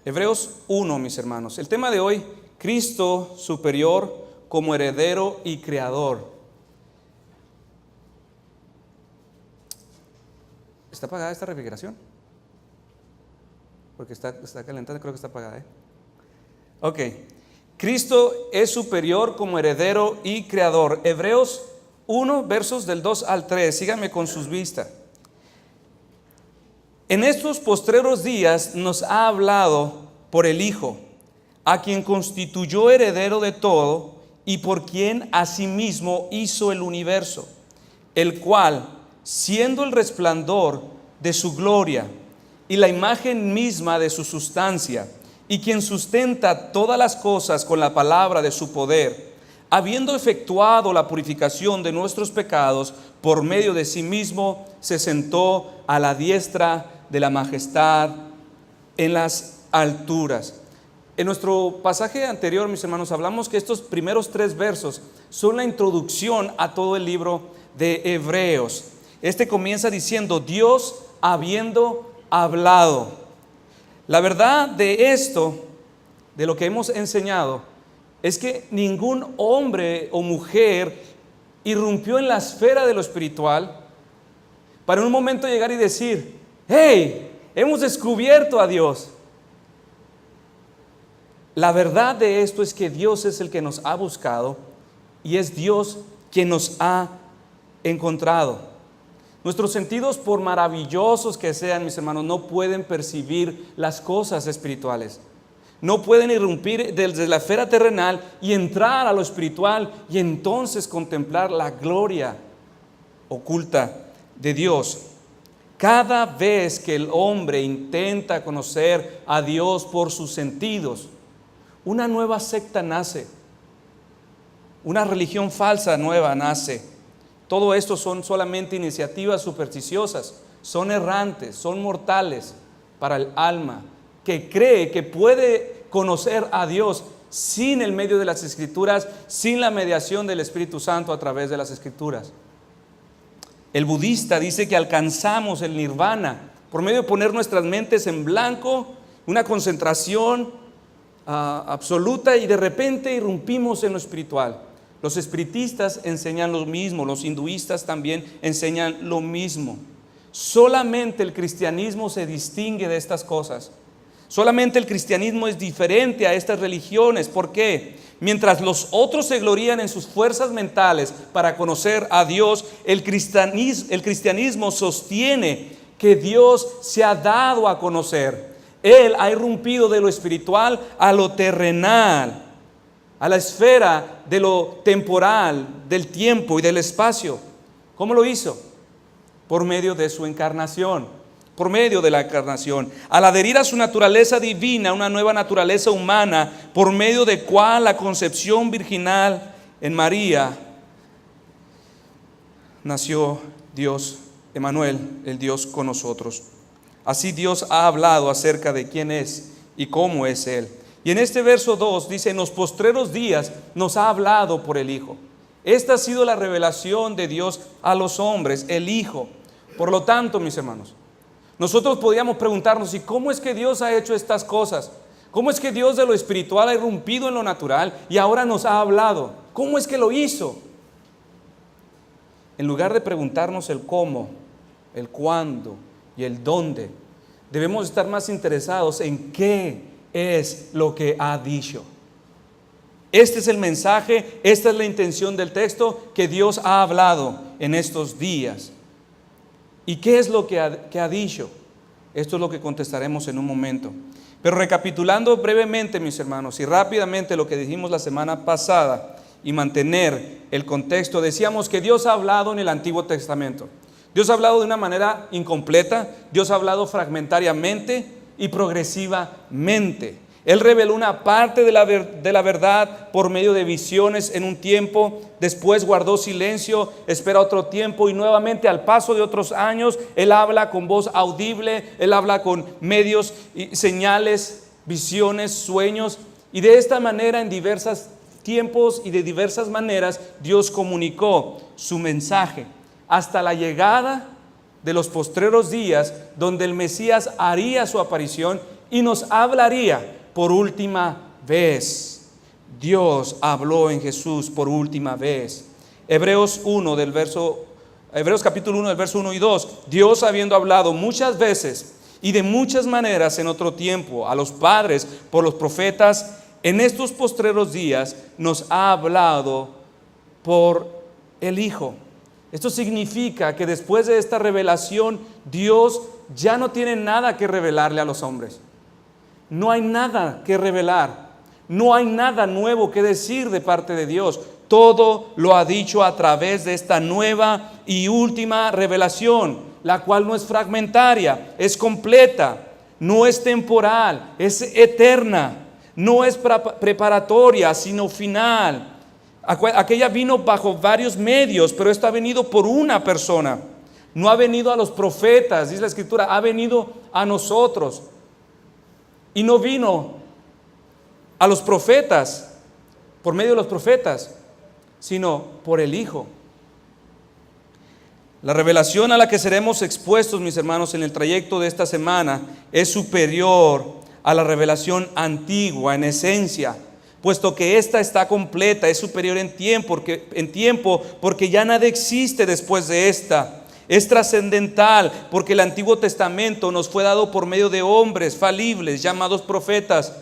Hebreos 1, mis hermanos. El tema de hoy, Cristo superior como heredero y creador. ¿Está apagada esta refrigeración? Porque está calentada, creo que está apagada. Ok. Cristo es superior como heredero y creador. Hebreos 1, versos del 2 al 3. Síganme con sus vistas. En estos postreros días nos ha hablado por el Hijo, a quien constituyó heredero de todo y por quien asimismo hizo el universo, el cual, siendo el resplandor de su gloria y la imagen misma de su sustancia, y quien sustenta todas las cosas con la palabra de su poder, habiendo efectuado la purificación de nuestros pecados por medio de sí mismo, se sentó a la diestra de la majestad en las alturas. En nuestro pasaje anterior, mis hermanos, hablamos que estos primeros 3 versos son la introducción a todo el libro de Hebreos. Este comienza diciendo: Dios habiendo hablado. La verdad de esto, de lo que hemos enseñado, es que ningún hombre o mujer irrumpió en la esfera de lo espiritual para en un momento llegar y decir: hey, hemos descubierto a Dios. La verdad de esto es que Dios es el que nos ha buscado y es Dios quien nos ha encontrado. Nuestros sentidos, por maravillosos que sean, mis hermanos, no pueden percibir las cosas espirituales. No pueden irrumpir desde la esfera terrenal y entrar a lo espiritual y entonces contemplar la gloria oculta de Dios. Cada vez que el hombre intenta conocer a Dios por sus sentidos, una nueva secta nace, una religión falsa nueva nace. Todo esto son solamente iniciativas supersticiosas, son errantes, son mortales para el alma que cree que puede conocer a Dios sin el medio de las Escrituras, sin la mediación del Espíritu Santo a través de las Escrituras. El budista dice que alcanzamos el nirvana por medio de poner nuestras mentes en blanco, una concentración absoluta, y de repente irrumpimos en lo espiritual. Los espiritistas enseñan lo mismo, los hinduistas también enseñan lo mismo. Solamente el cristianismo se distingue de estas cosas. Solamente el cristianismo es diferente a estas religiones. ¿Por qué? Mientras los otros se glorían en sus fuerzas mentales para conocer a Dios, el cristianismo sostiene que Dios se ha dado a conocer. Él ha irrumpido de lo espiritual a lo terrenal, a la esfera de lo temporal, del tiempo y del espacio. ¿Cómo lo hizo? Por medio de su encarnación, por medio de la encarnación. Al adherir a su naturaleza divina, una nueva naturaleza humana, por medio de cual la concepción virginal en María, nació Dios, Emmanuel, el Dios con nosotros. Así Dios ha hablado acerca de quién es y cómo es Él. Y en este verso 2 dice: en los postreros días nos ha hablado por el Hijo. Esta ha sido la revelación de Dios a los hombres, el Hijo. Por lo tanto, mis hermanos, nosotros podríamos preguntarnos: ¿y cómo es que Dios ha hecho estas cosas? ¿Cómo es que Dios de lo espiritual ha irrumpido en lo natural y ahora nos ha hablado? ¿Cómo es que lo hizo? En lugar de preguntarnos el cómo, el cuándo y el dónde, debemos estar más interesados en qué es lo que ha dicho. Este es el mensaje, esta es la intención del texto, que Dios ha hablado en estos días. ¿Y qué es lo que ha dicho? Esto es lo que contestaremos en un momento. Pero recapitulando brevemente, mis hermanos, y rápidamente lo que dijimos la semana pasada, y mantener el contexto, decíamos que Dios ha hablado en el Antiguo Testamento. Dios ha hablado de una manera incompleta, Dios ha hablado fragmentariamente y progresivamente. Él reveló una parte de la verdad por medio de visiones en un tiempo, después guardó silencio, espera otro tiempo y nuevamente al paso de otros años, Él habla con voz audible, Él habla con medios y señales, visiones, sueños, y de esta manera en diversos tiempos y de diversas maneras Dios comunicó su mensaje hasta la llegada de los postreros días, donde el Mesías haría su aparición y nos hablaría por última vez. Dios habló en Jesús por última vez. Hebreos capítulo 1 del verso 1 y 2. Dios, habiendo hablado muchas veces y de muchas maneras en otro tiempo a los padres por los profetas, en estos postreros días nos ha hablado por el Hijo. Esto significa que después de esta revelación, Dios ya no tiene nada que revelarle a los hombres. No hay nada que revelar. No hay nada nuevo que decir de parte de Dios. Todo lo ha dicho a través de esta nueva y última revelación, la cual no es fragmentaria, es completa, no es temporal, es eterna, no es preparatoria, sino final. Aquella vino bajo varios medios, pero esta ha venido por una persona. No ha venido a los profetas, dice la Escritura, ha venido a nosotros. Y no vino a los profetas, por medio de los profetas, sino por el Hijo. La revelación a la que seremos expuestos, mis hermanos, en el trayecto de esta semana es superior a la revelación antigua en esencia, puesto que esta está completa, es superior en tiempo, porque ya nada existe después de esta. Es trascendental porque el Antiguo Testamento nos fue dado por medio de hombres falibles llamados profetas,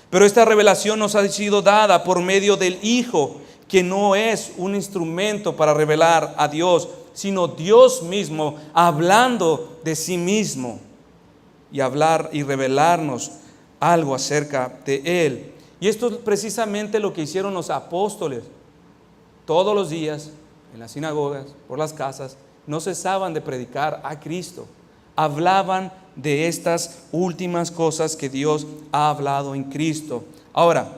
pero esta revelación nos ha sido dada por medio del Hijo, que no es un instrumento para revelar a Dios, sino Dios mismo hablando de sí mismo y hablar y revelarnos algo acerca de Él. Y esto es precisamente lo que hicieron los apóstoles. Todos los días, en las sinagogas, por las casas, no cesaban de predicar a Cristo. Hablaban de estas últimas cosas que Dios ha hablado en Cristo. Ahora,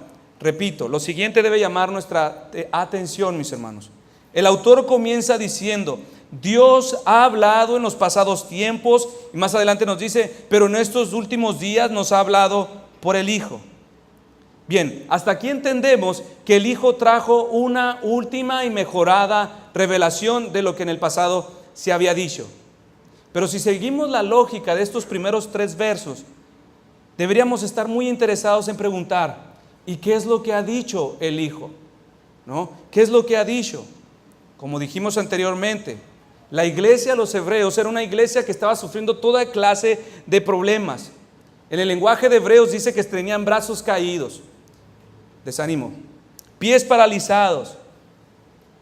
repito, lo siguiente debe llamar nuestra atención, mis hermanos. El autor comienza diciendo: Dios ha hablado en los pasados tiempos, y más adelante nos dice, pero en estos últimos días nos ha hablado por el Hijo. Bien, hasta aquí entendemos que el Hijo trajo una última y mejorada revelación de lo que en el pasado se había dicho. Pero si seguimos la lógica de estos primeros 3 versos, deberíamos estar muy interesados en preguntar: ¿y qué es lo que ha dicho el Hijo? ¿No? ¿Qué es lo que ha dicho? Como dijimos anteriormente, la iglesia de los hebreos era una iglesia que estaba sufriendo toda clase de problemas. En el lenguaje de Hebreos dice que tenían brazos caídos, desánimo, pies paralizados,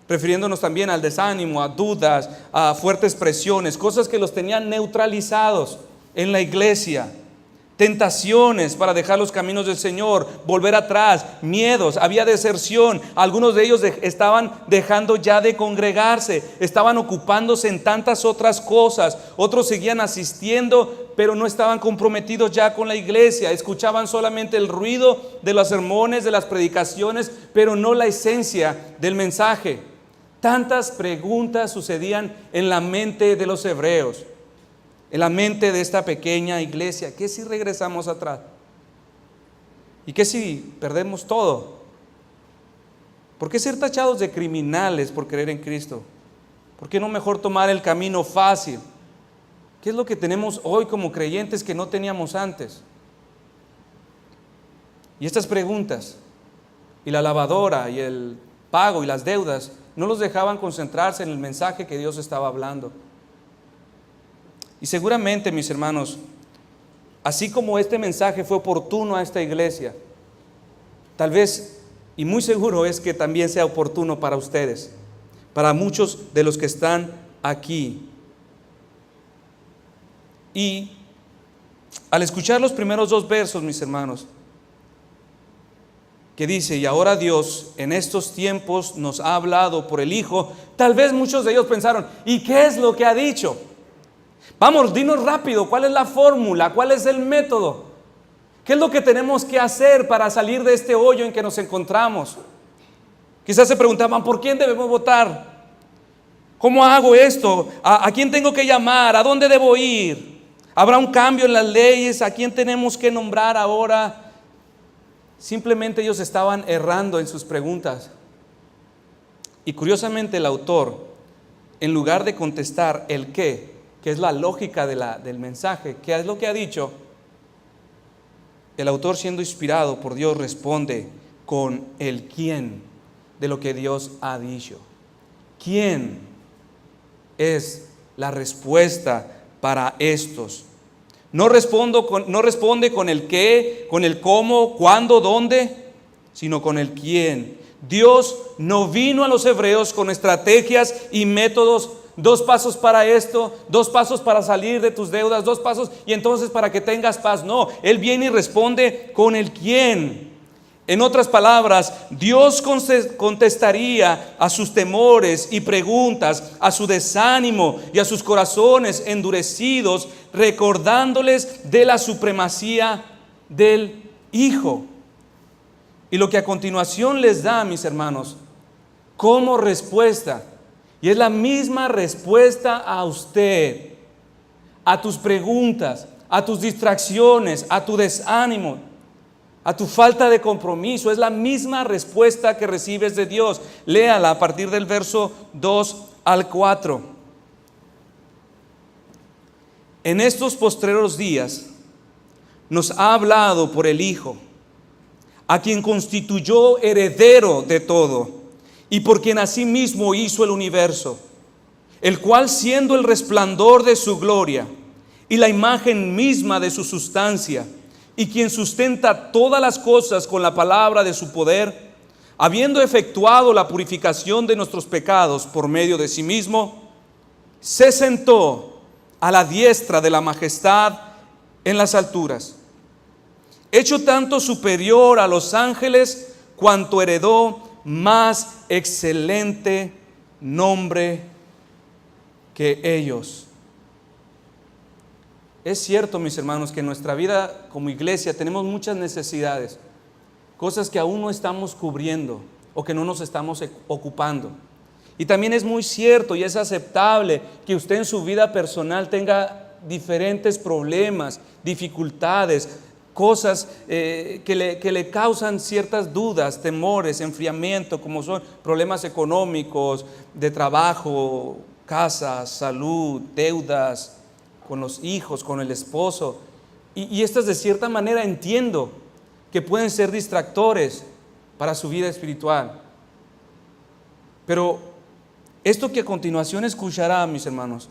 refiriéndonos también al desánimo, a dudas, a fuertes presiones, cosas que los tenían neutralizados en la iglesia. Tentaciones para dejar los caminos del Señor, volver atrás, miedos, había deserción. Algunos de ellos estaban dejando ya de congregarse, estaban ocupándose en tantas otras cosas. Otros seguían asistiendo, pero no estaban comprometidos ya con la iglesia. Escuchaban solamente el ruido de los sermones, de las predicaciones, pero no la esencia del mensaje. Tantas preguntas sucedían en la mente de los hebreos, en la mente de esta pequeña iglesia. ¿Qué si regresamos atrás? ¿Y qué si perdemos todo? ¿Por qué ser tachados de criminales por creer en Cristo? ¿Por qué no mejor tomar el camino fácil? ¿Qué es lo que tenemos hoy como creyentes que no teníamos antes? Y estas preguntas, y la lavadora, y el pago, y las deudas, no los dejaban concentrarse en el mensaje que Dios estaba hablando. Y seguramente, mis hermanos, así como este mensaje fue oportuno a esta iglesia, tal vez, y muy seguro es que también sea oportuno para ustedes, para muchos de los que están aquí. Y al escuchar los primeros 2 versos, mis hermanos, que dice: y ahora Dios en estos tiempos nos ha hablado por el Hijo, tal vez muchos de ellos pensaron: ¿y qué es lo que ha dicho? Vamos, dinos rápido, ¿cuál es la fórmula? ¿Cuál es el método? ¿Qué es lo que tenemos que hacer para salir de este hoyo en que nos encontramos? Quizás se preguntaban: ¿por quién debemos votar? ¿Cómo hago esto? ¿A quién tengo que llamar? ¿A dónde debo ir? ¿Habrá un cambio en las leyes? ¿A quién tenemos que nombrar ahora? Simplemente ellos estaban errando en sus preguntas. Y curiosamente el autor, en lugar de contestar el qué, que es la lógica del mensaje, ¿qué es lo que ha dicho? el autor, siendo inspirado por Dios, responde con el quién de lo que Dios ha dicho. ¿Quién es la respuesta para estos? No responde con el qué, con el cómo, cuándo, dónde, sino con el quién. Dios no vino a los hebreos con estrategias y métodos, 2 pasos para esto, 2 pasos para salir de tus deudas, 2 pasos y entonces para que tengas paz. No, Él viene y responde con el quién. En otras palabras, Dios contestaría a sus temores y preguntas, a su desánimo y a sus corazones endurecidos, recordándoles de la supremacía del Hijo. Y lo que a continuación les da, mis hermanos, como respuesta, y es la misma respuesta a usted, a tus preguntas, a tus distracciones, a tu desánimo, a tu falta de compromiso, es la misma respuesta que recibes de Dios. Léala a partir del verso 2 al 4. En estos postreros días nos ha hablado por el Hijo, a quien constituyó heredero de todo, y por quien asimismo hizo el universo, el cual, siendo el resplandor de su gloria y la imagen misma de su sustancia, y quien sustenta todas las cosas con la palabra de su poder, habiendo efectuado la purificación de nuestros pecados por medio de sí mismo, se sentó a la diestra de la majestad en las alturas, hecho tanto superior a los ángeles, cuanto heredó más excelente nombre que ellos. Es cierto, mis hermanos, que en nuestra vida como iglesia tenemos muchas necesidades, cosas que aún no estamos cubriendo o que no nos estamos ocupando. Y también es muy cierto y es aceptable que usted en su vida personal tenga diferentes problemas, dificultades, cosas que le causan ciertas dudas, temores, enfriamiento, como son problemas económicos, de trabajo, casa, salud, deudas, con los hijos, con el esposo. Y estas, de cierta manera, entiendo que pueden ser distractores para su vida espiritual. Pero esto que a continuación escuchará, mis hermanos,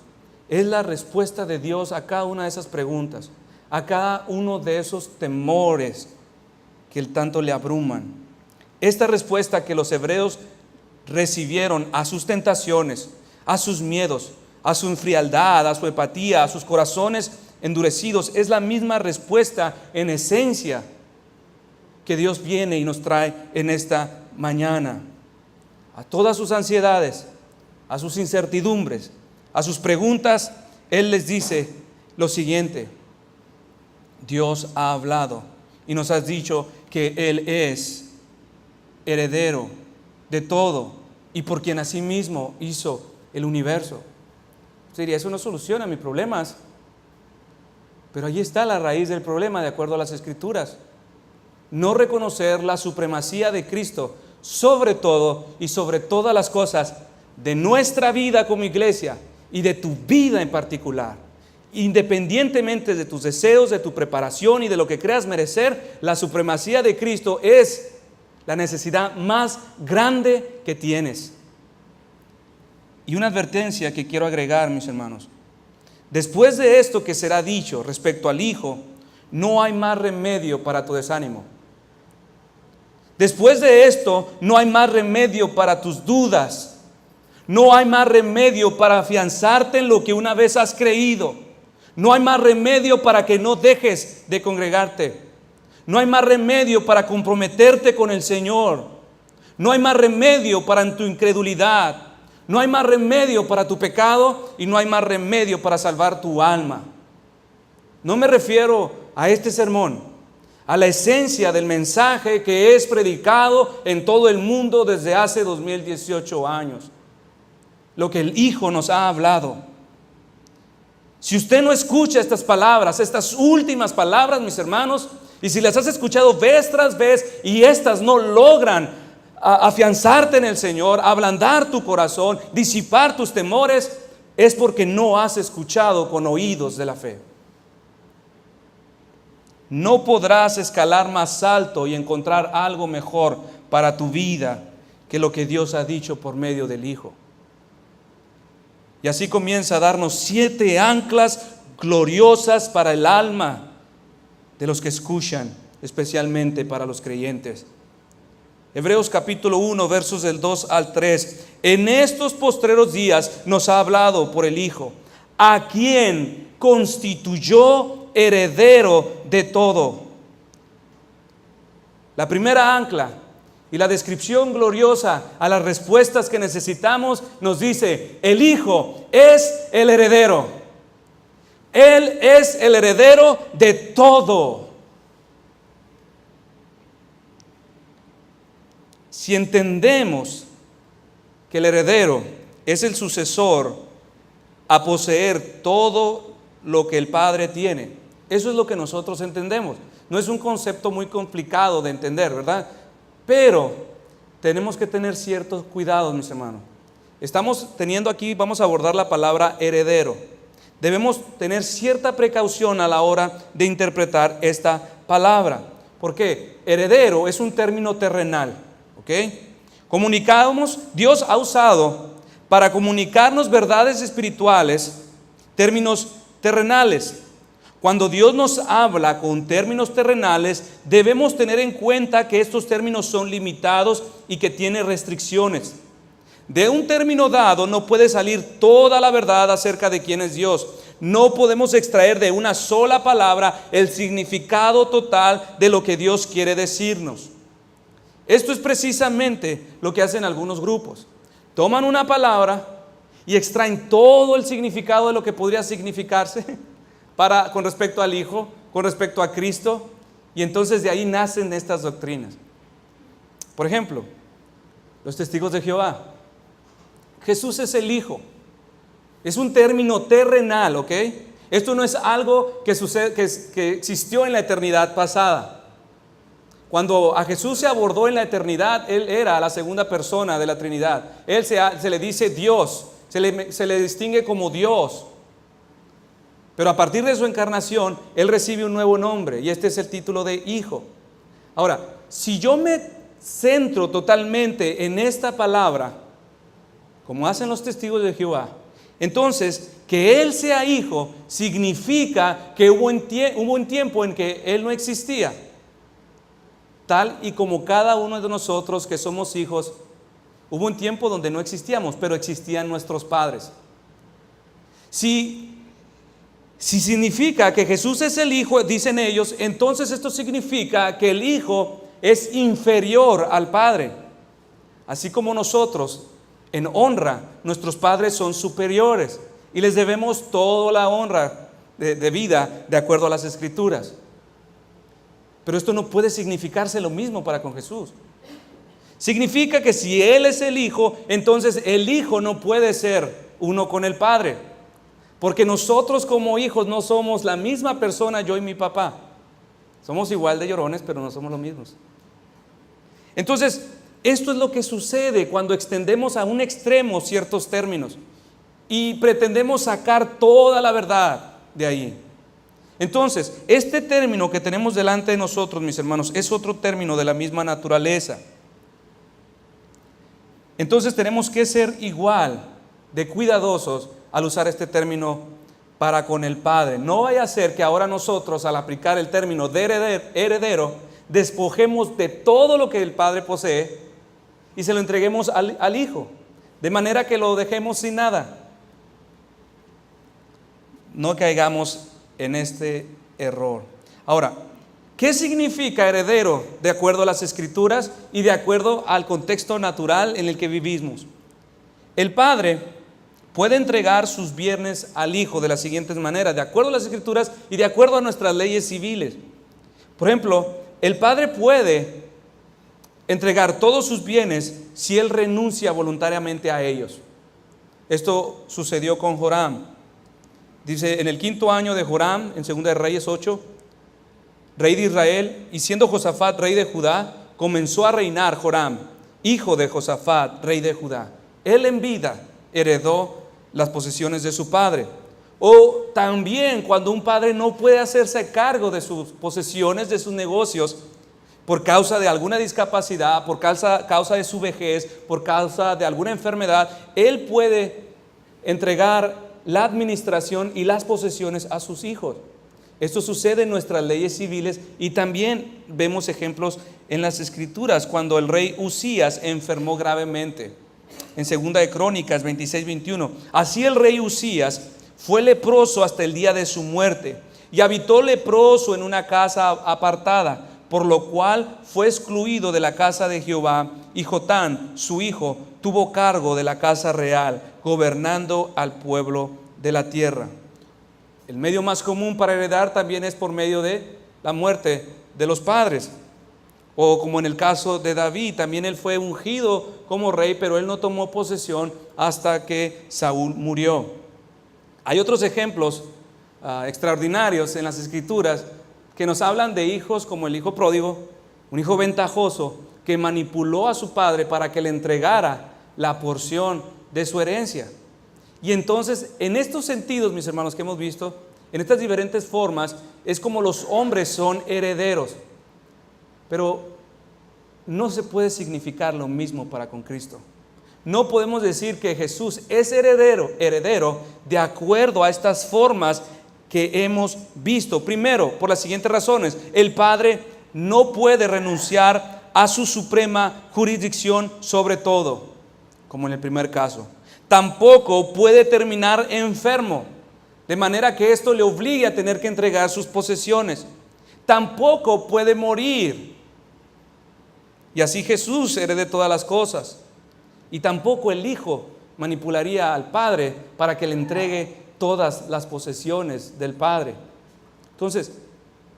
es la respuesta de Dios a cada una de esas preguntas, a cada uno de esos temores que el tanto le abruman. Esta respuesta que los hebreos recibieron a sus tentaciones, a sus miedos, a su frialdad, a su apatía, a sus corazones endurecidos, es la misma respuesta en esencia que Dios viene y nos trae en esta mañana. A todas sus ansiedades, a sus incertidumbres, a sus preguntas, Él les dice lo siguiente: Dios ha hablado y nos ha dicho que Él es heredero de todo y por quien asimismo hizo el universo. Usted diría, eso no soluciona mis problemas, pero allí está la raíz del problema, de acuerdo a las Escrituras: no reconocer la supremacía de Cristo sobre todo y sobre todas las cosas de nuestra vida como iglesia y de tu vida en particular. Independientemente de tus deseos, de tu preparación y de lo que creas merecer, la supremacía de Cristo es la necesidad más grande que tienes. Y una advertencia que quiero agregar, mis hermanos: después de esto que será dicho respecto al Hijo, no hay más remedio para tu desánimo. Después de esto, no hay más remedio para tus dudas. No hay más remedio para afianzarte en lo que una vez has creído. No hay más remedio para que no dejes de congregarte. No hay más remedio para comprometerte con el Señor. No hay más remedio para tu incredulidad. No hay más remedio para tu pecado y no hay más remedio para salvar tu alma. No me refiero a este sermón, a la esencia del mensaje que es predicado en todo el mundo desde hace 2018 años. Lo que el Hijo nos ha hablado. Si usted no escucha estas palabras, estas últimas palabras, mis hermanos, y si las has escuchado vez tras vez y estas no logran afianzarte en el Señor, ablandar tu corazón, disipar tus temores, es porque no has escuchado con oídos de la fe. no podrás escalar más alto y encontrar algo mejor para tu vida que lo que Dios ha dicho por medio del Hijo. Y así comienza a darnos 7 anclas gloriosas para el alma de los que escuchan, especialmente para los creyentes. Hebreos capítulo 1, versos del 2 al 3. En estos postreros días nos ha hablado por el Hijo, a quien constituyó heredero de todo. La primera ancla y la descripción gloriosa a las respuestas que necesitamos nos dice: el Hijo es el heredero. Él es el heredero de todo. Si entendemos que el heredero es el sucesor a poseer todo lo que el Padre tiene, eso es lo que nosotros entendemos. No es un concepto muy complicado de entender, ¿verdad? Pero tenemos que tener ciertos cuidados, mis hermanos. Estamos teniendo aquí, vamos a abordar la palabra heredero. Debemos tener cierta precaución a la hora de interpretar esta palabra. ¿Por qué? Heredero es un término terrenal, ¿ok? Dios ha usado para comunicarnos verdades espirituales términos terrenales. Cuando Dios nos habla con términos terrenales, debemos tener en cuenta que estos términos son limitados y que tienen restricciones. De un término dado no puede salir toda la verdad acerca de quién es Dios. No podemos extraer de una sola palabra el significado total de lo que Dios quiere decirnos. Esto es precisamente lo que hacen algunos grupos. Toman una palabra y extraen todo el significado de lo que podría significarse con respecto al Hijo, con respecto a Cristo, y entonces de ahí nacen estas doctrinas. Por ejemplo, los testigos de Jehová. Jesús es el Hijo. Es un término terrenal, ¿ok? Esto no es algo que existió en la eternidad pasada. Cuando a Jesús se abordó en la eternidad, Él era la segunda persona de la Trinidad. Él se le dice Dios, se le distingue como Dios. Pero a partir de su encarnación, Él recibe un nuevo nombre, y este es el título de Hijo. Ahora, si yo me centro totalmente en esta palabra, como hacen los testigos de Jehová, entonces que Él sea Hijo significa que hubo un tiempo en que Él no existía. Tal y como cada uno de nosotros que somos hijos, hubo un tiempo donde no existíamos, pero existían nuestros padres. Si significa que Jesús es el Hijo, dicen ellos, entonces esto significa que el Hijo es inferior al Padre. Así como nosotros, en honra, nuestros padres son superiores y les debemos toda la honra de vida de acuerdo a las Escrituras. Pero esto no puede significarse lo mismo para con Jesús. Significa que si Él es el Hijo, entonces el Hijo no puede ser uno con el Padre. Porque nosotros como hijos no somos la misma persona, yo y mi papá. Somos igual de llorones, pero no somos los mismos. Entonces, esto es lo que sucede cuando extendemos a un extremo ciertos términos y pretendemos sacar toda la verdad de ahí. Entonces, este término que tenemos delante de nosotros, mis hermanos, es otro término de la misma naturaleza. Entonces tenemos que ser igual de cuidadosos al usar este término para con el Padre. No vaya a ser que ahora nosotros, al aplicar el término de heredero, despojemos de todo lo que el Padre posee y se lo entreguemos al Hijo, de manera que lo dejemos sin nada. No caigamos en este error. Ahora, ¿qué significa heredero de acuerdo a las Escrituras y de acuerdo al contexto natural en el que vivimos? El Padre puede entregar sus bienes al Hijo de las siguientes maneras, de acuerdo a las Escrituras y de acuerdo a nuestras leyes civiles. Por ejemplo, el Padre puede entregar todos sus bienes si Él renuncia voluntariamente a ellos. Esto sucedió con Joram. Dice, en el 5º año de Joram, en 2 de Reyes 8, rey de Israel, y siendo Josafat rey de Judá, comenzó a reinar Joram, hijo de Josafat, rey de Judá. Él en vida heredó las posesiones de su padre. O también cuando un padre no puede hacerse cargo de sus posesiones, de sus negocios, por causa de alguna discapacidad, por causa de su vejez, por causa de alguna enfermedad, él puede entregar la administración y las posesiones a sus hijos. Esto sucede en nuestras leyes civiles y también vemos ejemplos en las Escrituras cuando el rey Usías enfermó gravemente. En 2 de Crónicas 26-21, así el rey Usías fue leproso hasta el día de su muerte y habitó leproso en una casa apartada, por lo cual fue excluido de la casa de Jehová, y Jotán, su hijo, tuvo cargo de la casa real, gobernando al pueblo de la tierra. El medio más común para heredar también es por medio de la muerte de los padres. O como en el caso de David, también él fue ungido como rey, pero él no tomó posesión hasta que Saúl murió. Hay otros ejemplos extraordinarios en las Escrituras que nos hablan de hijos como el hijo pródigo, un hijo ventajoso que manipuló a su padre para que le entregara la porción de su herencia. Y entonces, en estos sentidos, mis hermanos, que hemos visto, en estas diferentes formas, es como los hombres son herederos. Pero no se puede significar lo mismo para con Cristo. No podemos decir que Jesús es heredero de acuerdo a estas formas que hemos visto. Primero, por las siguientes razones: el Padre no puede renunciar a su suprema jurisdicción sobre todo, como en el primer caso. Tampoco puede terminar enfermo, de manera que esto le obligue a tener que entregar sus posesiones. Tampoco puede morir, y así Jesús herede todas las cosas. Y tampoco el Hijo manipularía al Padre para que le entregue todas las posesiones del Padre. Entonces,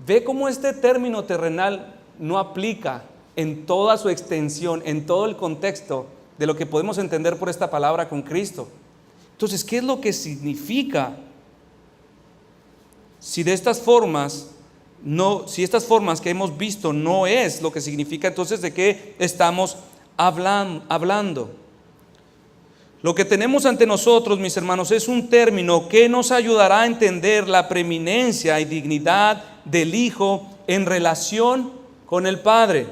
ve cómo este término terrenal no aplica en toda su extensión, en todo el contexto de lo que podemos entender por esta palabra con Cristo. Entonces, ¿qué es lo que significa? Si estas formas que hemos visto no es lo que significa, entonces ¿de qué estamos hablando? Lo que tenemos ante nosotros, mis hermanos, es un término que nos ayudará a entender la preeminencia y dignidad del Hijo en relación con el Padre.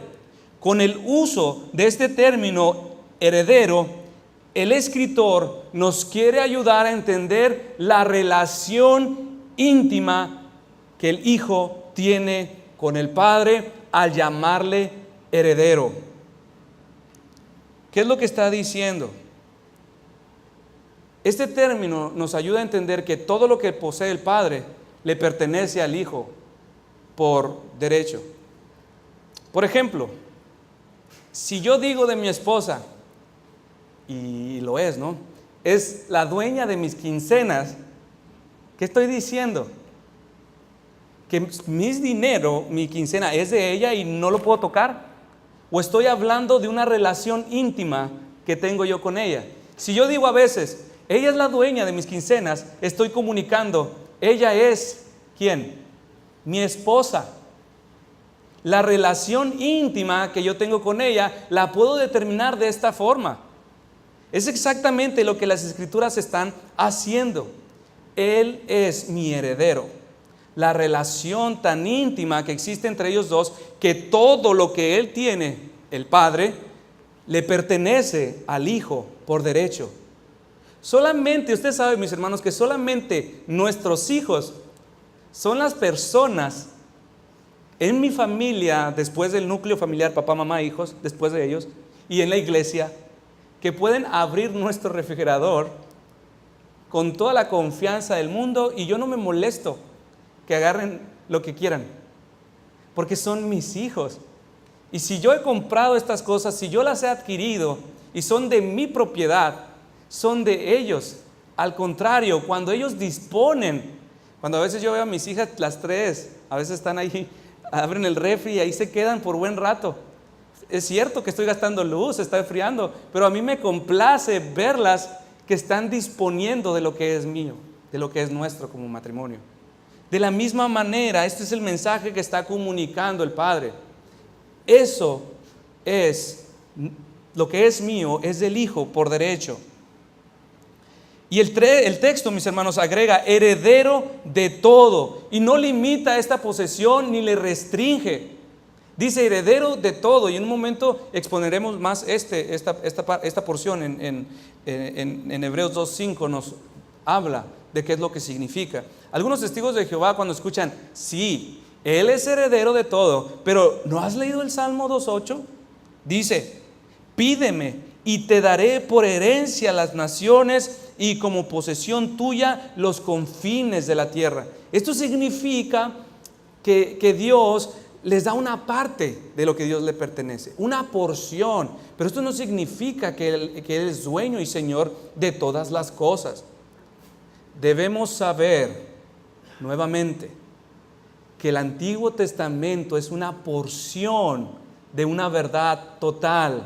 Con el uso de este término heredero, el escritor nos quiere ayudar a entender la relación íntima que el Hijo tiene con el Padre al llamarle heredero. ¿Qué es lo que está diciendo? Este término nos ayuda a entender que todo lo que posee el Padre le pertenece al Hijo por derecho. Por ejemplo, si yo digo de mi esposa, y lo es, ¿no?, es la dueña de mis quincenas, ¿qué estoy diciendo? Que mi quincena es de ella y no lo puedo tocar. O estoy hablando de una relación íntima que tengo yo con ella. Si yo digo a veces, ella es la dueña de mis quincenas, estoy comunicando, ella es, ¿quién? Mi esposa. La relación íntima que yo tengo con ella la puedo determinar de esta forma. Es exactamente lo que las Escrituras están haciendo. Él es mi heredero. La relación tan íntima que existe entre ellos dos, que todo lo que él tiene, el Padre, le pertenece al Hijo por derecho. Solamente, usted sabe, mis hermanos, que solamente nuestros hijos son las personas en mi familia, después del núcleo familiar, papá, mamá, hijos, después de ellos, y en la iglesia, que pueden abrir nuestro refrigerador con toda la confianza del mundo, y yo no me molesto que agarren lo que quieran, porque son mis hijos. Y si yo he comprado estas cosas, si yo las he adquirido y son de mi propiedad, son de ellos. Al contrario, cuando ellos disponen, cuando a veces yo veo a mis hijas, las tres, a veces están ahí, abren el refri y ahí se quedan por buen rato. Es cierto que estoy gastando luz, está enfriando, pero a mí me complace verlas que están disponiendo de lo que es mío, de lo que es nuestro como matrimonio. De la misma manera, este es el mensaje que está comunicando el Padre. Eso es, lo que es mío es del Hijo por derecho. Y el texto, mis hermanos, agrega heredero de todo, y no limita esta posesión ni le restringe. Dice heredero de todo, y en un momento exponeremos más esta porción en Hebreos 2:5 nos habla de qué es lo que significa. Algunos testigos de Jehová, cuando escuchan, sí, Él es heredero de todo, pero ¿no has leído el Salmo 2:8? Dice, pídeme y te daré por herencia las naciones y como posesión tuya los confines de la tierra. Esto significa que Dios les da una parte de lo que Dios le pertenece, una porción. Pero esto no significa que Él es dueño y Señor de todas las cosas. Debemos saber nuevamente que el Antiguo Testamento es una porción de una verdad total,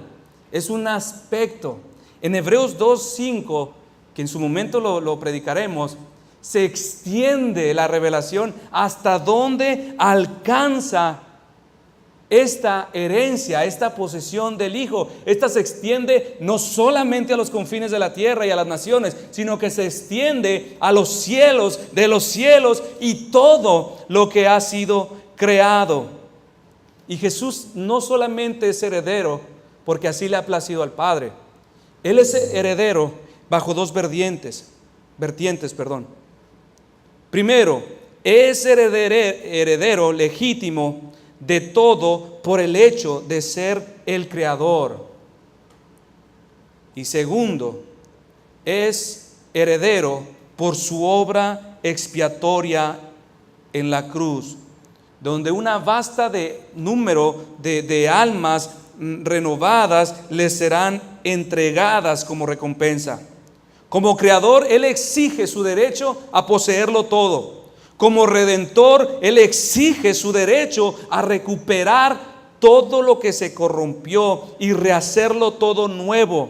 es un aspecto. En Hebreos 2:5, que en su momento lo predicaremos, se extiende la revelación hasta donde alcanza esta herencia, esta posesión del Hijo. Esta se extiende no solamente a los confines de la tierra y a las naciones, sino que se extiende a los cielos de los cielos y todo lo que ha sido creado. Y Jesús no solamente es heredero porque así le ha placido al Padre. Él es heredero bajo dos vertientes. Primero, es heredero legítimo de todo por el hecho de ser el creador. Y segundo, es heredero por su obra expiatoria en la cruz, donde una vasta número de almas renovadas les serán entregadas como recompensa. Como creador, Él exige su derecho a poseerlo todo. Como redentor, Él exige su derecho a recuperar todo lo que se corrompió y rehacerlo todo nuevo.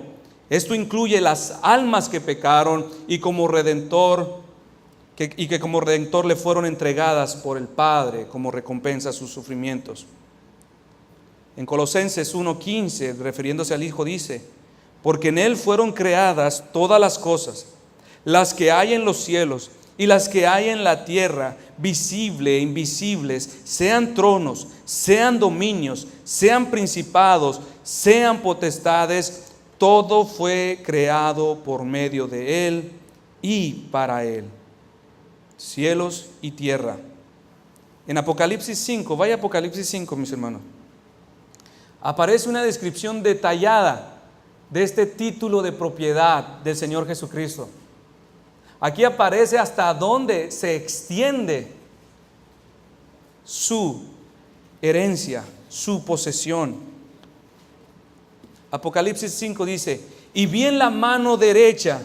Esto incluye las almas que pecaron y como redentor le fueron entregadas por el Padre como recompensa a sus sufrimientos. En Colosenses 1:15, refiriéndose al Hijo, dice: porque en Él fueron creadas todas las cosas, las que hay en los cielos y las que hay en la tierra, visibles e invisibles, sean tronos, sean dominios, sean principados, sean potestades, todo fue creado por medio de Él y para Él. Cielos y tierra. En Apocalipsis 5, vaya Apocalipsis 5, mis hermanos, aparece una descripción detallada de este título de propiedad del Señor Jesucristo. Aquí aparece hasta dónde se extiende su herencia, su posesión. Apocalipsis 5 dice: y vi en la mano derecha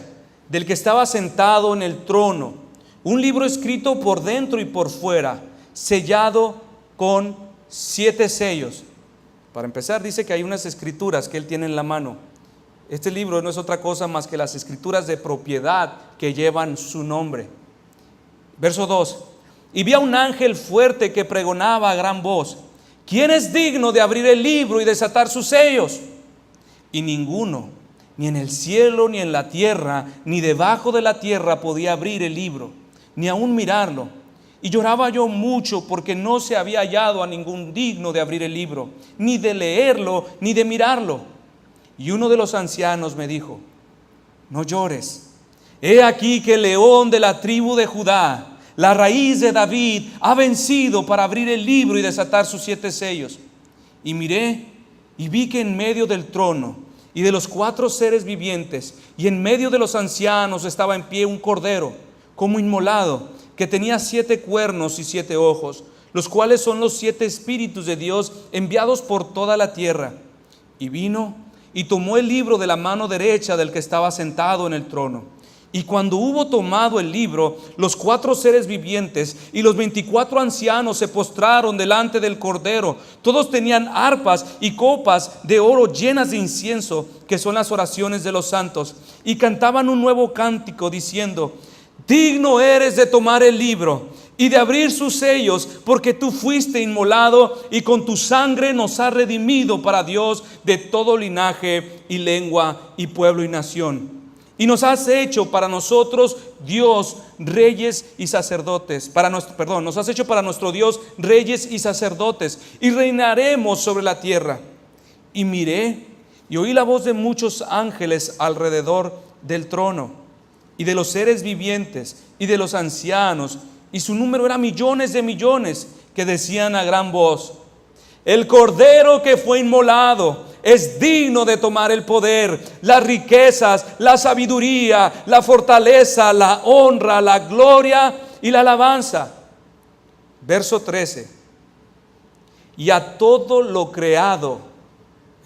del que estaba sentado en el trono un libro escrito por dentro y por fuera, sellado con 7 sellos. Para empezar, dice que hay unas escrituras que él tiene en la mano. Este libro no es otra cosa más que las escrituras de propiedad que llevan su nombre. Verso 2: y vi a un ángel fuerte que pregonaba a gran voz: ¿quién es digno de abrir el libro y desatar sus sellos? Y ninguno, ni en el cielo, ni en la tierra, ni debajo de la tierra podía abrir el libro, ni aún mirarlo. Y lloraba yo mucho porque no se había hallado a ningún digno de abrir el libro, ni de leerlo, ni de mirarlo. Y uno de los ancianos me dijo: no llores, he aquí que el león de la tribu de Judá, la raíz de David, ha vencido para abrir el libro y desatar sus 7 sellos. Y miré y vi que en medio del trono y de los 4 seres vivientes y en medio de los ancianos estaba en pie un cordero como inmolado, que tenía 7 cuernos y 7 ojos, los cuales son los 7 espíritus de Dios enviados por toda la tierra. Y vino y tomó el libro de la mano derecha del que estaba sentado en el trono. Y cuando hubo tomado el libro, los 4 seres vivientes y los 24 ancianos se postraron delante del Cordero. Todos tenían arpas y copas de oro llenas de incienso, que son las oraciones de los santos. Y cantaban un nuevo cántico diciendo: digno eres de tomar el libro y de abrir sus sellos, porque tú fuiste inmolado y con tu sangre nos has redimido para Dios de todo linaje y lengua y pueblo y nación. Y nos has hecho para nosotros Dios, reyes y sacerdotes. Nos has hecho para nuestro Dios reyes y sacerdotes. Y reinaremos sobre la tierra. Y miré y oí la voz de muchos ángeles alrededor del trono, y de los seres vivientes, y de los ancianos. Y su número era millones de millones, que decían a gran voz: el Cordero que fue inmolado es digno de tomar el poder, las riquezas, la sabiduría, la fortaleza, la honra, la gloria y la alabanza. Verso 13. Y a todo lo creado,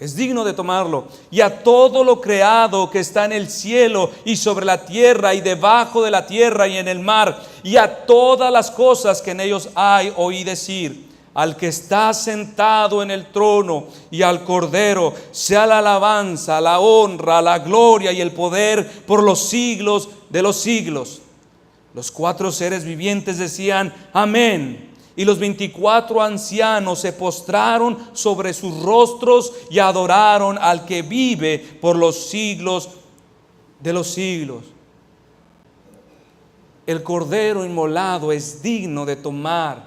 es digno de tomarlo, y a todo lo creado que está en el cielo y sobre la tierra y debajo de la tierra y en el mar, y a todas las cosas que en ellos hay, oí decir: al que está sentado en el trono y al Cordero sea la alabanza, la honra, la gloria y el poder por los siglos de los siglos. Los 4 seres vivientes decían: amén. Y los 24 ancianos se postraron sobre sus rostros y adoraron al que vive por los siglos de los siglos. El Cordero inmolado es digno de tomar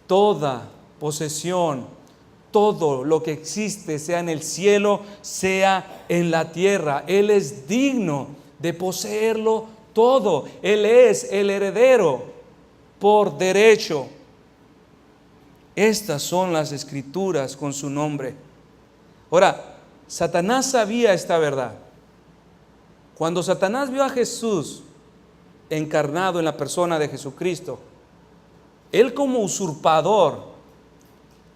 toda posesión, todo lo que existe, sea en el cielo, sea en la tierra. Él es digno de poseerlo todo. Él es el heredero por derecho. Estas son las escrituras con su nombre. Ahora, Satanás sabía esta verdad. Cuando Satanás vio a Jesús encarnado en la persona de Jesucristo, él como usurpador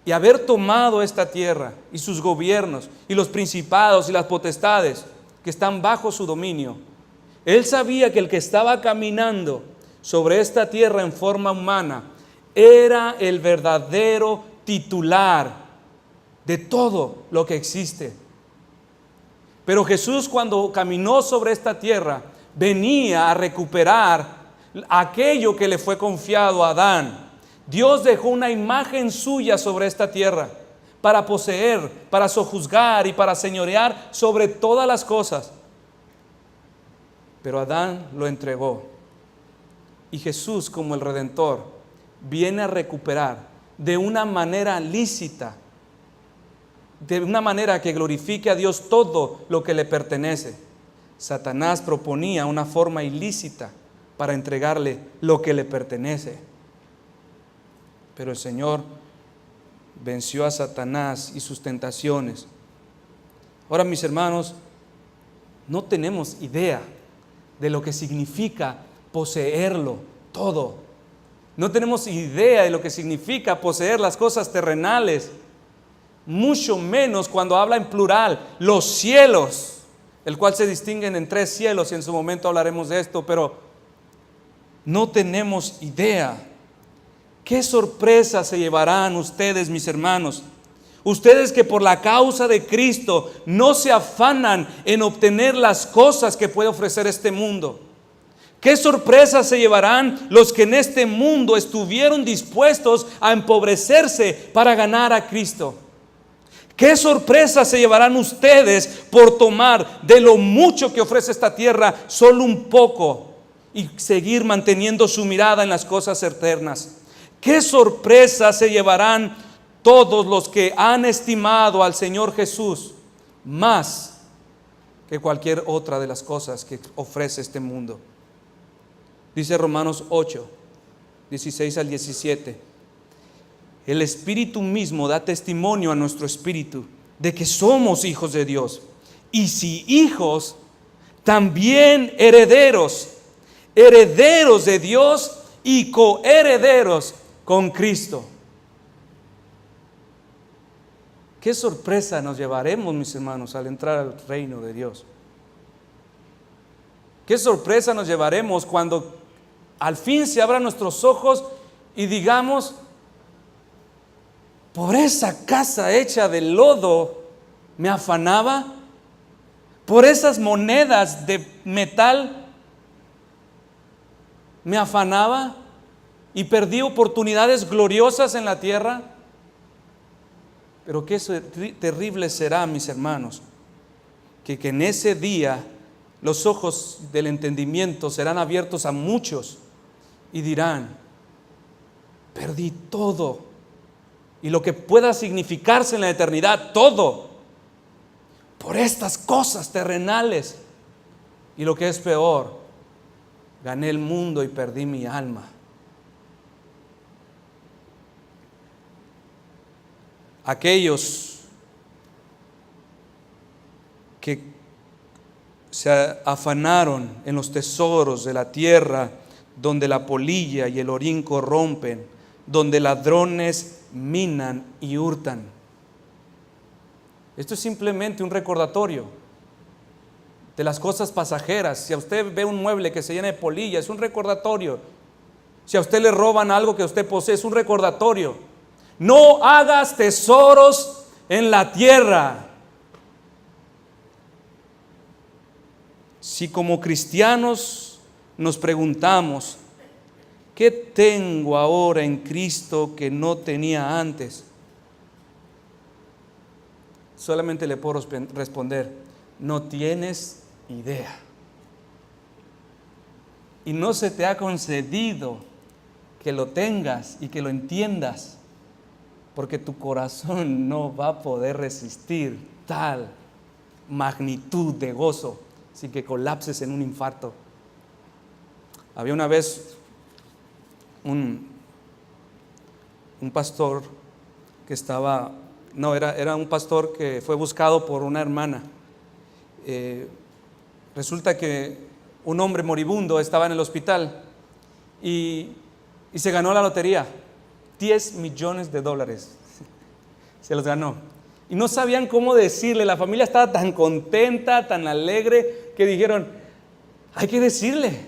y haber tomado esta tierra y sus gobiernos y los principados y las potestades que están bajo su dominio, él sabía que el que estaba caminando sobre esta tierra en forma humana era el verdadero titular de todo lo que existe. Pero Jesús, cuando caminó sobre esta tierra, venía a recuperar aquello que le fue confiado a Adán. Dios dejó una imagen suya sobre esta tierra para poseer, para sojuzgar y para señorear sobre todas las cosas. Pero Adán lo entregó. Y Jesús, como el Redentor, viene a recuperar de una manera lícita, de una manera que glorifique a Dios todo lo que le pertenece. Satanás proponía una forma ilícita para entregarle lo que le pertenece. Pero el Señor venció a Satanás y sus tentaciones. Ahora, mis hermanos, no tenemos idea de lo que significa poseerlo todo. No tenemos idea de lo que significa poseer las cosas terrenales, mucho menos cuando habla en plural, los cielos, el cual se distinguen en 3 cielos, y en su momento hablaremos de esto, pero no tenemos idea. ¿Qué sorpresa se llevarán ustedes, mis hermanos? Ustedes que por la causa de Cristo no se afanan en obtener las cosas que puede ofrecer este mundo. ¿Qué sorpresa se llevarán los que en este mundo estuvieron dispuestos a empobrecerse para ganar a Cristo? ¿Qué sorpresa se llevarán ustedes por tomar de lo mucho que ofrece esta tierra solo un poco y seguir manteniendo su mirada en las cosas eternas? ¿Qué sorpresa se llevarán todos los que han estimado al Señor Jesús más que cualquier otra de las cosas que ofrece este mundo? Dice Romanos 8, 16 al 17. El Espíritu mismo da testimonio a nuestro espíritu de que somos hijos de Dios. Y si hijos, también herederos, herederos de Dios y coherederos con Cristo. Qué sorpresa nos llevaremos, mis hermanos, al entrar al reino de Dios. Qué sorpresa nos llevaremos cuando al fin se abran nuestros ojos y digamos: por esa casa hecha de lodo me afanaba, por esas monedas de metal me afanaba y perdí oportunidades gloriosas en la tierra. Pero qué terrible será, mis hermanos, que en ese día los ojos del entendimiento serán abiertos a muchos y dirán: perdí todo, y lo que pueda significarse en la eternidad, todo, por estas cosas terrenales. Y lo que es peor, gané el mundo y perdí mi alma. Aquellos que se afanaron en los tesoros de la tierra, donde la polilla y el orín corrompen, donde ladrones minan y hurtan. Esto es simplemente un recordatorio de las cosas pasajeras. Si a usted ve un mueble que se llena de polilla, es un recordatorio. Si a usted le roban algo que usted posee, es un recordatorio. No hagas tesoros en la tierra. Si como cristianos nos preguntamos: ¿qué tengo ahora en Cristo que no tenía antes? Solamente le puedo responder: no tienes idea. Y no se te ha concedido que lo tengas y que lo entiendas, porque tu corazón no va a poder resistir tal magnitud de gozo sin que colapses en un infarto. Había una vez un pastor que era un pastor que fue buscado por una hermana. Resulta que un hombre moribundo estaba en el hospital y se ganó la lotería. $10 millones. Se los ganó. Y no sabían cómo decirle. La familia estaba tan contenta, tan alegre, que dijeron: hay que decirle.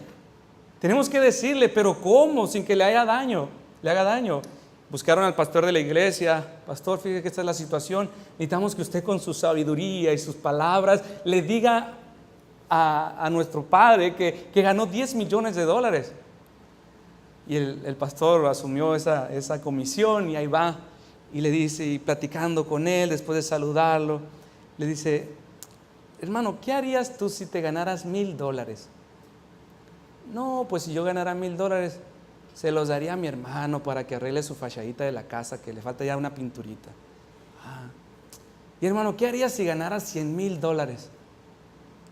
Tenemos que decirle, pero ¿cómo? Sin que le haga daño. Buscaron al pastor de la iglesia: pastor, fíjese que esta es la situación. Necesitamos que usted, con su sabiduría y sus palabras, le diga a nuestro padre que ganó $10 millones. Y el pastor asumió esa comisión, y ahí va, y le dice, y platicando con él después de saludarlo, le dice: hermano, ¿qué harías tú si te ganaras $1,000? No, pues si yo ganara $1,000, se los daría a mi hermano para que arregle su fachadita de la casa, que le falta ya una pinturita. Y hermano, ¿qué harías si ganaras $100,000?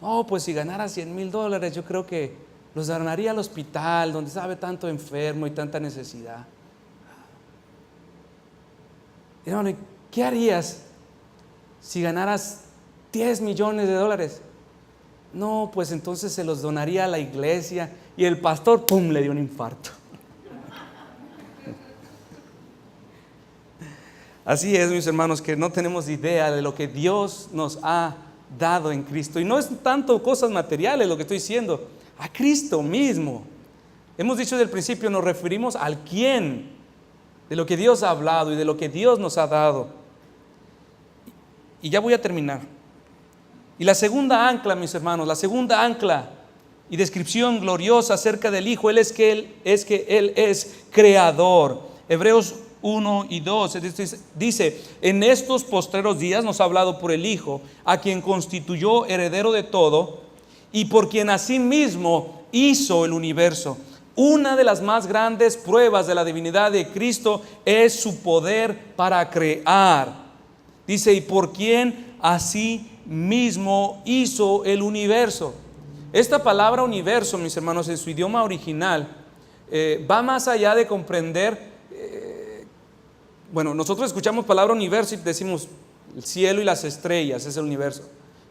No, pues si ganara $100,000, yo creo que los donaría al hospital, donde sabe tanto enfermo y tanta necesidad. Hermano, ¿qué harías si ganaras $10 millones? No, pues entonces se los donaría a la iglesia. Y el pastor, ¡pum!, le dio un infarto. Así es, mis hermanos, que no tenemos idea de lo que Dios nos ha dado en Cristo. Y no es tanto cosas materiales lo que estoy diciendo, a Cristo mismo. Hemos dicho desde el principio, nos referimos al quién, de lo que Dios ha hablado y de lo que Dios nos ha dado. Y ya voy a terminar. Y la segunda ancla, mis hermanos, la segunda ancla y descripción gloriosa acerca del Hijo, es que Él es creador. Hebreos 1 y 2 dice: en estos postreros días nos ha hablado por el Hijo, a quien constituyó heredero de todo y por quien asimismo hizo el universo. Una de las más grandes pruebas de la divinidad de Cristo es su poder para crear. Dice: y por quien asimismo hizo el universo. Esta palabra universo, mis hermanos, en su idioma original va más allá de comprender. Bueno, nosotros escuchamos palabra universo y decimos el cielo y las estrellas, es el universo.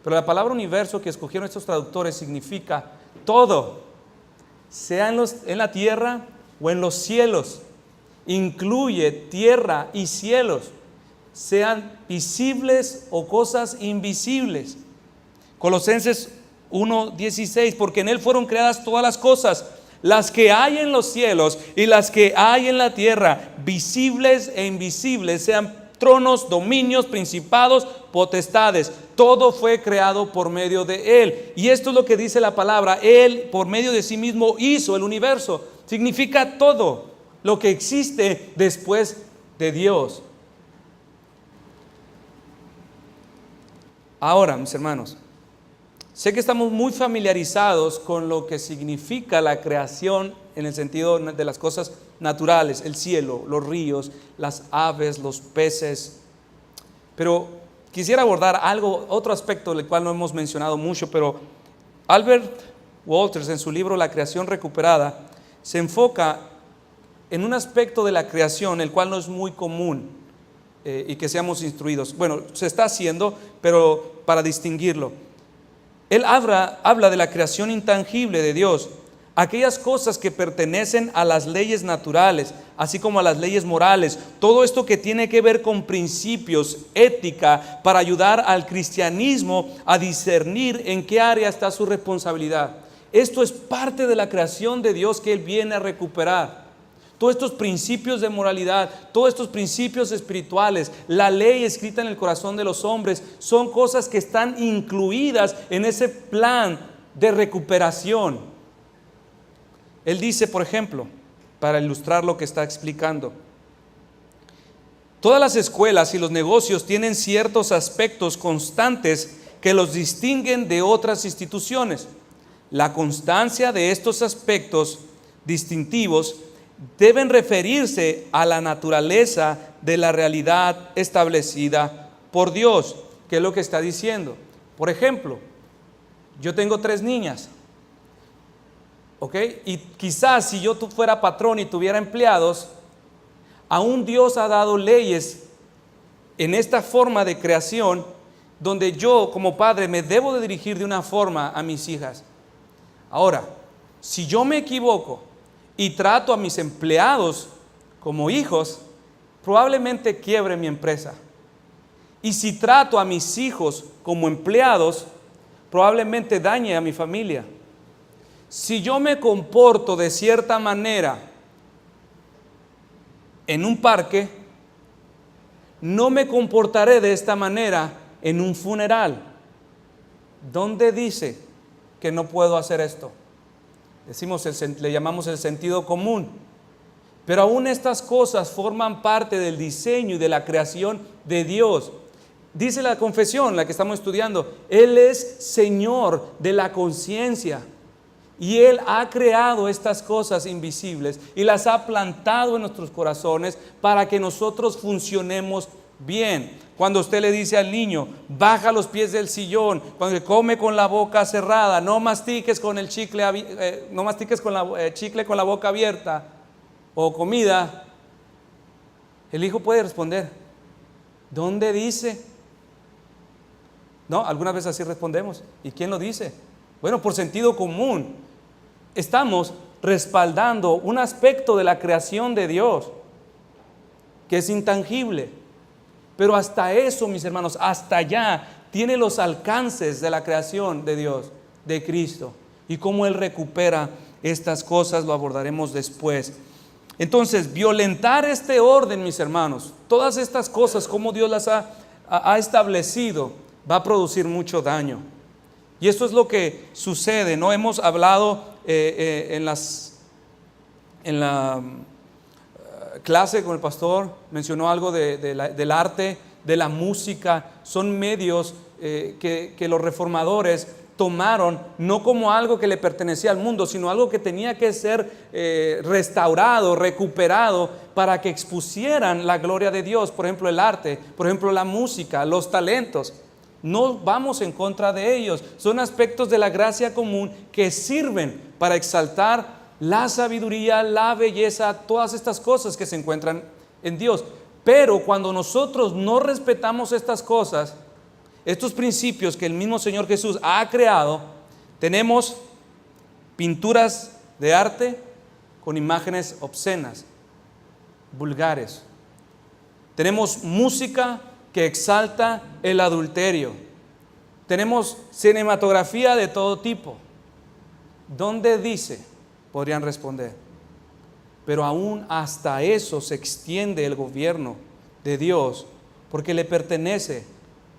Pero la palabra universo que escogieron estos traductores significa todo, sea en la tierra o en los cielos. Incluye tierra y cielos, sean visibles o cosas invisibles. Colosenses 1:16, porque en Él fueron creadas todas las cosas, las que hay en los cielos y las que hay en la tierra, visibles e invisibles, sean tronos, dominios, principados, potestades. Todo fue creado por medio de Él. Y esto es lo que dice la palabra: Él por medio de sí mismo hizo el universo. Significa todo lo que existe después de Dios. Ahora, mis hermanos, Sé que estamos muy familiarizados con lo que significa la creación en el sentido de las cosas naturales, el cielo, los ríos, las aves, los peces. Pero quisiera abordar otro aspecto del cual no hemos mencionado mucho, pero Albert Walters en su libro La creación recuperada se enfoca en un aspecto de la creación el cual no es muy común y que seamos instruidos. Bueno, se está haciendo, pero para distinguirlo. Él habla de la creación intangible de Dios, aquellas cosas que pertenecen a las leyes naturales, así como a las leyes morales, todo esto que tiene que ver con principios, ética, para ayudar al cristianismo a discernir en qué área está su responsabilidad. Esto es parte de la creación de Dios que Él viene a recuperar. Todos estos principios de moralidad, todos estos principios espirituales, la ley escrita en el corazón de los hombres, son cosas que están incluidas en ese plan de recuperación. Él dice, por ejemplo, para ilustrar lo que está explicando, todas las escuelas y los negocios tienen ciertos aspectos constantes que los distinguen de otras instituciones. La constancia de estos aspectos distintivos deben referirse a la naturaleza de la realidad establecida por Dios, que es lo que está diciendo. Por ejemplo, yo tengo 3 niñas, ¿ok? Y quizás si yo fuera patrón y tuviera empleados, aún Dios ha dado leyes en esta forma de creación, donde yo como padre me debo de dirigir de una forma a mis hijas. Ahora, si yo me equivoco y trato a mis empleados como hijos, probablemente quiebre mi empresa. Y si trato a mis hijos como empleados, probablemente dañe a mi familia. Si yo me comporto de cierta manera en un parque, no me comportaré de esta manera en un funeral. ¿Dónde dice que no puedo hacer esto? Le llamamos el sentido común. Pero aún estas cosas forman parte del diseño y de la creación de Dios. Dice la confesión, la que estamos estudiando, Él es Señor de la conciencia. Y Él ha creado estas cosas invisibles y las ha plantado en nuestros corazones para que nosotros funcionemos bien. Cuando usted le dice al niño, baja los pies del sillón, cuando come con la boca cerrada, no mastiques con el chicle, no mastiques con chicle con la boca abierta o comida, el hijo puede responder, ¿dónde dice? No, algunas veces así respondemos. ¿Y quién lo dice? Bueno, por sentido común. Estamos respaldando un aspecto de la creación de Dios que es intangible. Pero hasta eso, mis hermanos, hasta allá tiene los alcances de la creación de Dios, de Cristo. Y cómo Él recupera estas cosas lo abordaremos después. Entonces, violentar este orden, mis hermanos, todas estas cosas, como Dios las ha establecido, va a producir mucho daño. Y esto es lo que sucede. No hemos hablado en la clase con el pastor, mencionó algo del arte, de la música. Son medios que los reformadores tomaron no como algo que le pertenecía al mundo, sino algo que tenía que ser restaurado, recuperado, para que expusieran la gloria de Dios. Por ejemplo, el arte, por ejemplo, la música, los talentos. No vamos en contra de ellos, son aspectos de la gracia común que sirven para exaltar la sabiduría, la belleza, todas estas cosas que se encuentran en Dios. Pero cuando nosotros no respetamos estas cosas, estos principios que el mismo Señor Jesús ha creado, tenemos pinturas de arte con imágenes obscenas, vulgares. Tenemos música que exalta el adulterio. Tenemos cinematografía de todo tipo. ¿Dónde dice? Podrían responder. Pero aún hasta eso se extiende el gobierno de Dios, porque le pertenece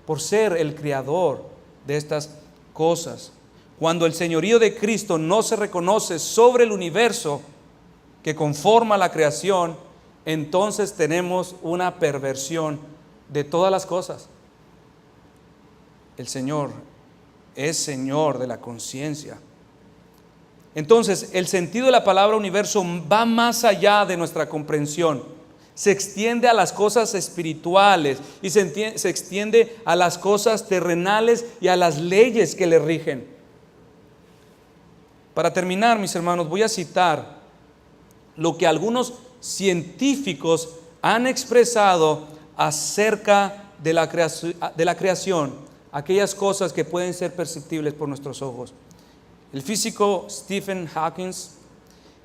por ser el creador de estas cosas. Cuando el señorío de Cristo no se reconoce sobre el universo que conforma la creación, entonces tenemos una perversión de todas las cosas. El Señor es Señor de la conciencia. Entonces, el sentido de la palabra universo va más allá de nuestra comprensión. Se extiende a las cosas espirituales y se extiende a las cosas terrenales y a las leyes que le rigen. Para terminar, mis hermanos, voy a citar lo que algunos científicos han expresado acerca de la creación, aquellas cosas que pueden ser perceptibles por nuestros ojos. El físico Stephen Hawking,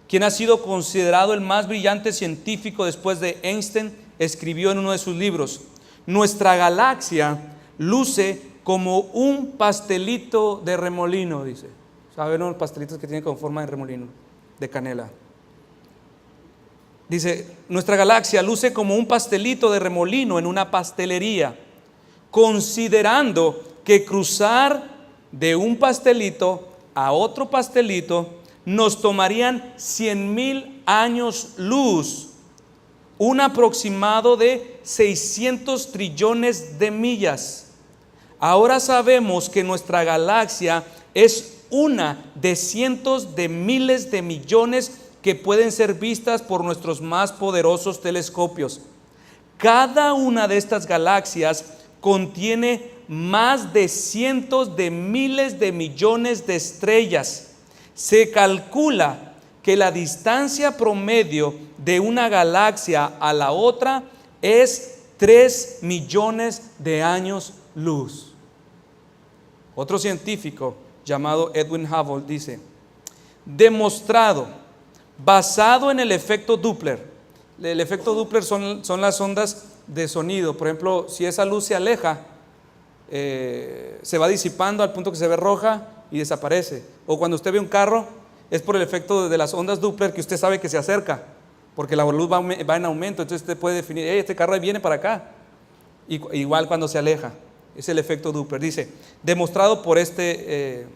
quien ha sido considerado el más brillante científico después de Einstein, escribió en uno de sus libros: nuestra galaxia luce como un pastelito de remolino, dice. ¿Saben los pastelitos que tienen con forma de remolino, de canela? Dice, nuestra galaxia luce como un pastelito de remolino en una pastelería, considerando que cruzar de un pastelito a otro pastelito nos tomarían 100,000 años luz, un aproximado de 600 trillones de millas. Ahora sabemos que nuestra galaxia es una de cientos de miles de millones que pueden ser vistas por nuestros más poderosos telescopios. Cada una de estas galaxias contiene más de cientos de miles de millones de estrellas. Se calcula que la distancia promedio de una galaxia a la otra es 3 millones de años luz. Otro científico llamado Edwin Hubble dice, demostrado, basado en el efecto Doppler. El efecto Doppler son las ondas de sonido. Por ejemplo, si esa luz se aleja, se va disipando al punto que se ve roja y desaparece. O cuando usted ve un carro, es por el efecto de las ondas Doppler que usted sabe que se acerca, porque la luz va en aumento. Entonces usted puede definir, este carro viene para acá. Igual cuando se aleja, es el efecto Doppler. Dice, demostrado por este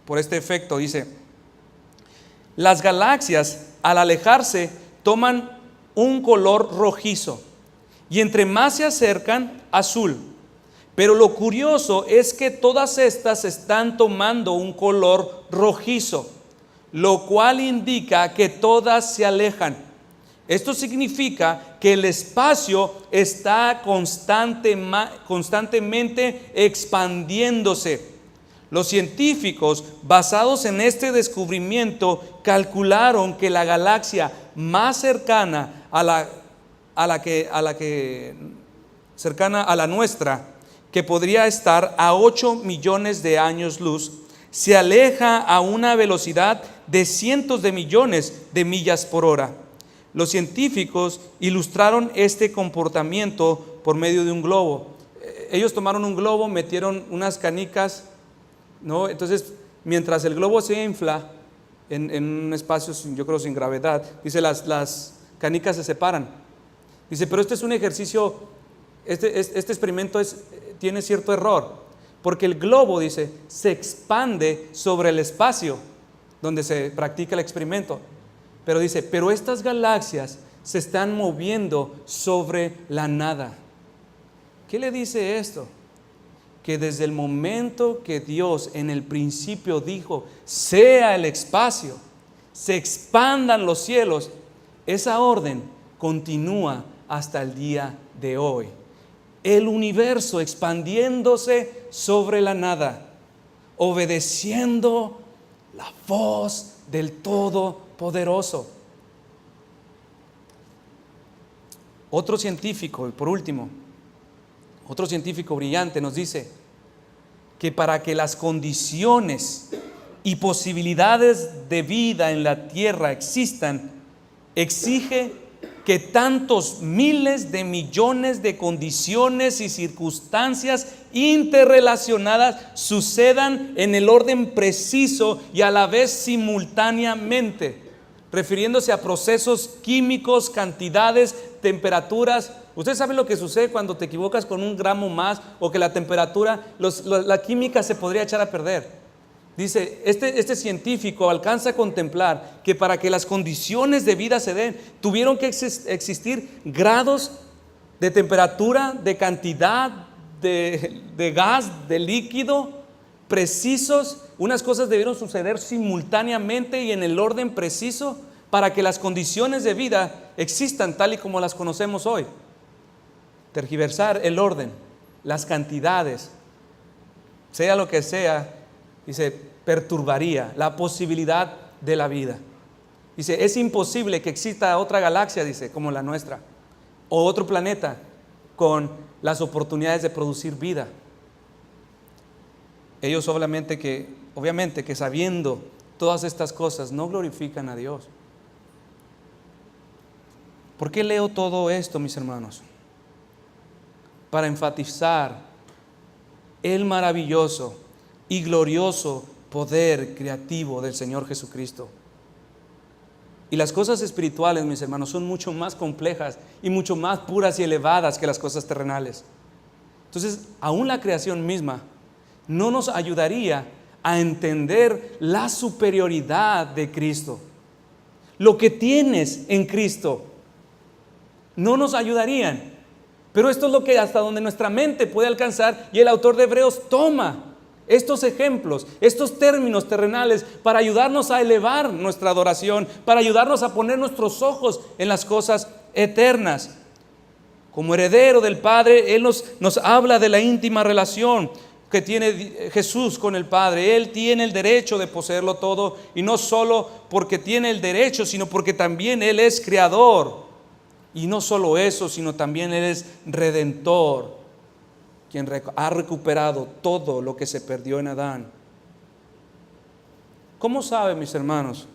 efecto, dice, las galaxias al alejarse toman un color rojizo y entre más se acercan, azul. Pero lo curioso es que todas estas están tomando un color rojizo, lo cual indica que todas se alejan. Esto significa que el espacio está constantemente expandiéndose. Los científicos, basados en este descubrimiento, calcularon que la galaxia más cercana cercana a la nuestra, que podría estar a 8 millones de años luz, se aleja a una velocidad de cientos de millones de millas por hora. Los científicos ilustraron este comportamiento por medio de un globo. Ellos tomaron un globo, metieron unas canicas, ¿no? Entonces, mientras el globo se infla en un espacio, yo creo, sin gravedad, dice, las canicas se separan. Dice, pero este es un ejercicio, este experimento tiene cierto error, porque el globo, dice, se expande sobre el espacio donde se practica el experimento. Pero dice, pero estas galaxias se están moviendo sobre la nada. ¿Qué le dice esto? Que desde el momento que Dios en el principio dijo, sea el espacio, se expandan los cielos, esa orden continúa hasta el día de hoy. El universo expandiéndose sobre la nada, obedeciendo la voz del Todopoderoso. Otro científico, y por último, otro científico brillante nos dice que para que las condiciones y posibilidades de vida en la tierra existan, exige que tantos miles de millones de condiciones y circunstancias interrelacionadas sucedan en el orden preciso y a la vez simultáneamente, refiriéndose a procesos químicos, cantidades, temperaturas. Usted sabe lo que sucede cuando te equivocas con un gramo más, o que la temperatura, la química se podría echar a perder. Dice, este científico alcanza a contemplar que para que las condiciones de vida se den, tuvieron que existir grados de temperatura, de cantidad, de gas, de líquido, precisos, unas cosas debieron suceder simultáneamente y en el orden preciso para que las condiciones de vida existan tal y como las conocemos hoy. Tergiversar el orden, las cantidades, sea lo que sea, dice, perturbaría la posibilidad de la vida. Dice, es imposible que exista otra galaxia, dice, como la nuestra, o otro planeta con las oportunidades de producir vida. Ellos obviamente que sabiendo todas estas cosas no glorifican a Dios. ¿Por qué leo todo esto, mis hermanos? Para enfatizar el maravilloso y glorioso poder creativo del Señor Jesucristo. Y las cosas espirituales, mis hermanos, son mucho más complejas y mucho más puras y elevadas que las cosas terrenales. Entonces, aún la creación misma no nos ayudaría a entender la superioridad de Cristo. Lo que tienes en Cristo no nos ayudarían. Pero esto es lo que hasta donde nuestra mente puede alcanzar, y el autor de Hebreos toma estos ejemplos, estos términos terrenales para ayudarnos a elevar nuestra adoración, para ayudarnos a poner nuestros ojos en las cosas eternas. Como heredero del Padre, Él nos habla de la íntima relación que tiene Jesús con el Padre. Él tiene el derecho de poseerlo todo, y no solo porque tiene el derecho, sino porque también Él es creador. Y no solo eso, sino también Él es redentor, quien ha recuperado todo lo que se perdió en Adán. ¿Cómo saben, mis hermanos,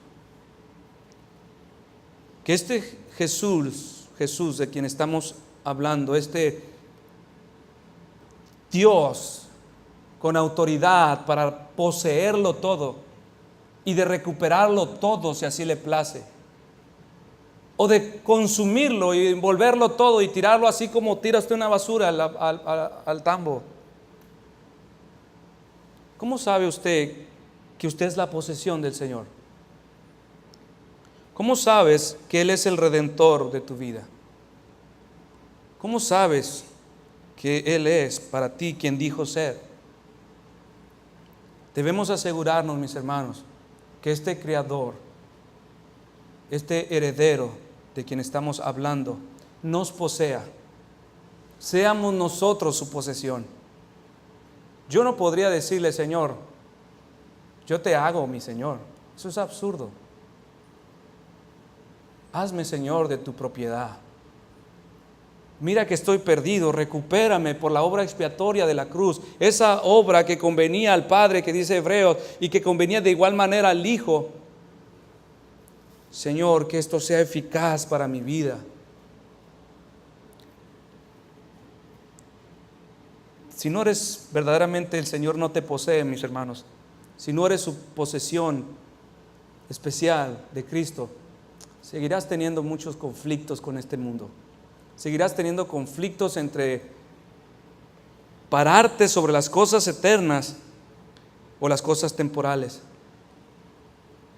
que este Jesús de quien estamos hablando, este Dios con autoridad para poseerlo todo y de recuperarlo todo si así le place, o de consumirlo y envolverlo todo y tirarlo así como tira usted una basura al tambo? ¿Cómo sabe usted que usted es la posesión del Señor? ¿Cómo sabes que Él es el redentor de tu vida? ¿Cómo sabes que Él es para ti quien dijo ser? Debemos asegurarnos, mis hermanos, que este Creador, este heredero de quien estamos hablando, nos posea. Seamos nosotros su posesión. Yo no podría decirle, Señor, yo te hago mi Señor. Eso es absurdo. Hazme Señor de tu propiedad. Mira que estoy perdido, recupérame por la obra expiatoria de la cruz. Esa obra que convenía al Padre, que dice Hebreos, y que convenía de igual manera al Hijo. Señor, que esto sea eficaz para mi vida. Si no eres verdaderamente, el Señor no te posee, mis hermanos. Si no eres su posesión especial de Cristo, seguirás teniendo muchos conflictos con este mundo. Seguirás teniendo conflictos entre pararte sobre las cosas eternas o las cosas temporales.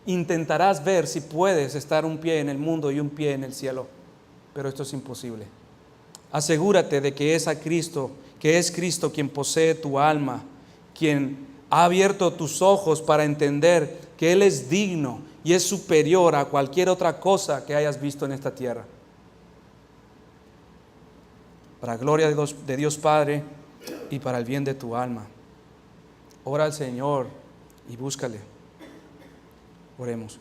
Intentarás ver si puedes estar un pie en el mundo y un pie en el cielo, pero esto es imposible. Asegúrate de que es a Cristo, que es Cristo quien posee tu alma, quien ha abierto tus ojos para entender que Él es digno y es superior a cualquier otra cosa que hayas visto en esta tierra. Para gloria de Dios Padre y para el bien de tu alma. Ora al Señor y búscale. Oremos.